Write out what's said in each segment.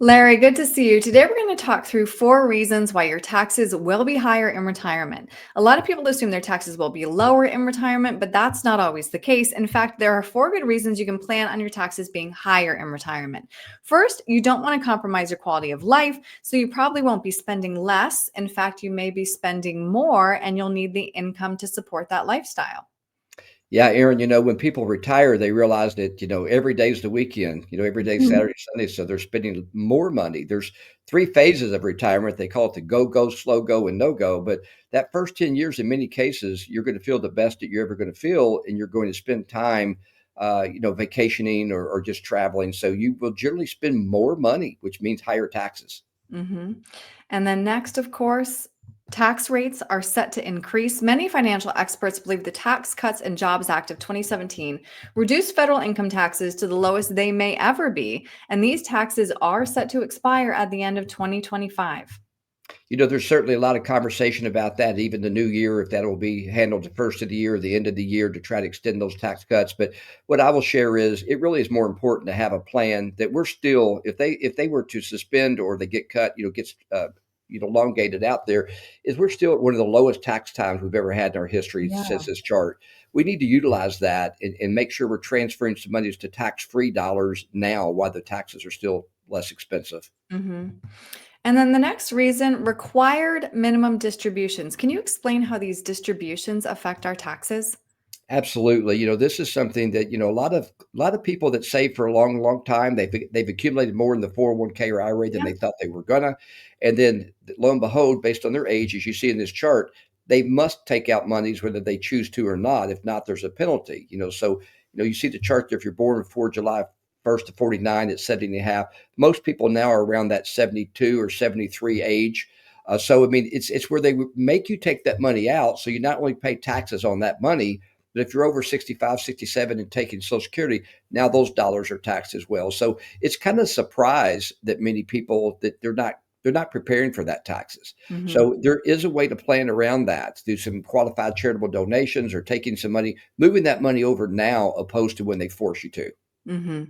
Larry, good to see you. Today, we're going to talk through 4 reasons why your taxes will be higher in retirement. A lot of people assume their taxes will be lower in retirement, but that's not always the case. In fact, there are 4 good reasons you can plan on your taxes being higher in retirement. First, you don't want to compromise your quality of life, so you probably won't be spending less. In fact, you may be spending more, and you'll need the income to support that lifestyle. Yeah, Aaron, when people retire, they realize that, every day's the weekend, every day's Saturday, Sunday. So they're spending more money. There's 3 phases of retirement. They call it the go, slow go, and no go. But that first 10 years, in many cases, you're going to feel the best that you're ever going to feel. And you're going to spend time, vacationing or just traveling. So you will generally spend more money, which means higher taxes. hmm And then next, of course, tax rates are set to increase. Many financial experts believe the Tax Cuts and Jobs Act of 2017 reduced federal income taxes to the lowest they may ever be. And these taxes are set to expire at the end of 2025. There's certainly a lot of conversation about that, even the new year, if that will be handled the first of the year or the end of the year to try to extend those tax cuts. But what I will share is it really is more important to have a plan that we're still, if they were to suspend or they get cut, gets elongated out there, is we're still at one of the lowest tax times we've ever had in our history, Yeah. says this chart. We need to utilize that and make sure we're transferring some monies to tax-free dollars now while the taxes are still less expensive. hmm And then the next reason, required minimum distributions. Can you explain how these distributions affect our taxes? Absolutely. This is something that, a lot of people that save for a long, long time, they've accumulated more in the 401k or IRA than Yeah. they thought they were gonna. And then lo and behold, based on their age, as you see in this chart, they must take out monies whether they choose to or not. If not, there's a penalty. So, you see the chart there, if you're born before July 1st to 49 at 70 and a half. Most people now are around that 72 or 73 age. So I mean, it's where they make you take that money out, so you not only pay taxes on that money, but if you're over 65, 67 and taking Social Security, now those dollars are taxed as well. So it's kind of a surprise that many people that they're not preparing for that taxes. hmm So there is a way to plan around that, to do some qualified charitable donations or taking some money, moving that money over now opposed to when they force you to. hmm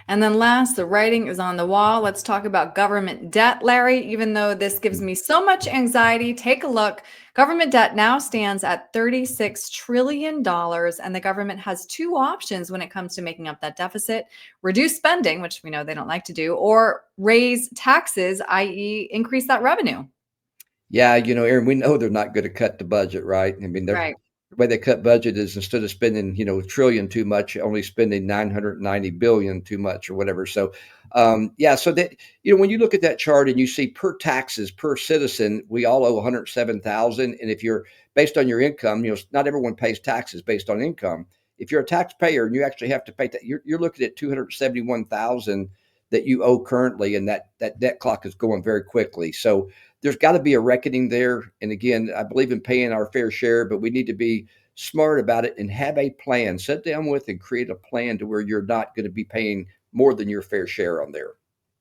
And then last, the writing is on the wall. Let's talk about government debt, Larry. Even though this gives me so much anxiety, take a look. Government debt now stands at $36 trillion, and the government has 2 options when it comes to making up that deficit: reduce spending, which we know they don't like to do, or raise taxes, i.e., increase that revenue. Yeah, Aaron, we know they're not going to cut the budget, right? I mean, Right. the way they cut budget is instead of spending, a trillion too much, only spending 990 billion too much or whatever. So, yeah, so that, when you look at that chart and you see per taxes per citizen, we all owe 107,000. And if you're based on your income, not everyone pays taxes based on income. If you're a taxpayer and you actually have to pay that, you're looking at 271,000 that you owe currently, and that debt clock is going very quickly. So there's got to be a reckoning there. And again, I believe in paying our fair share, but we need to be smart about it and have a plan. Sit down with and create a plan to where you're not going to be paying more than your fair share on there.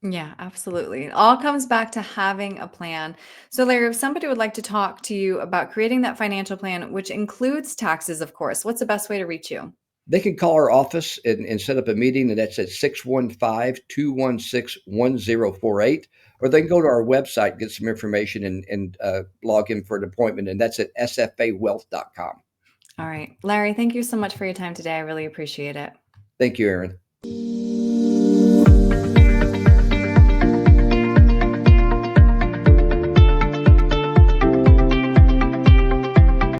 Yeah, absolutely. It all comes back to having a plan. So, Larry, if somebody would like to talk to you about creating that financial plan, which includes taxes, of course, what's the best way to reach you? They can call our office and set up a meeting, and that's at 615-216-1048. Or they can go to our website, get some information, and log in for an appointment, and that's at sfawealth.com. All right. Larry, thank you so much for your time today. I really appreciate it. Thank you, Aaron.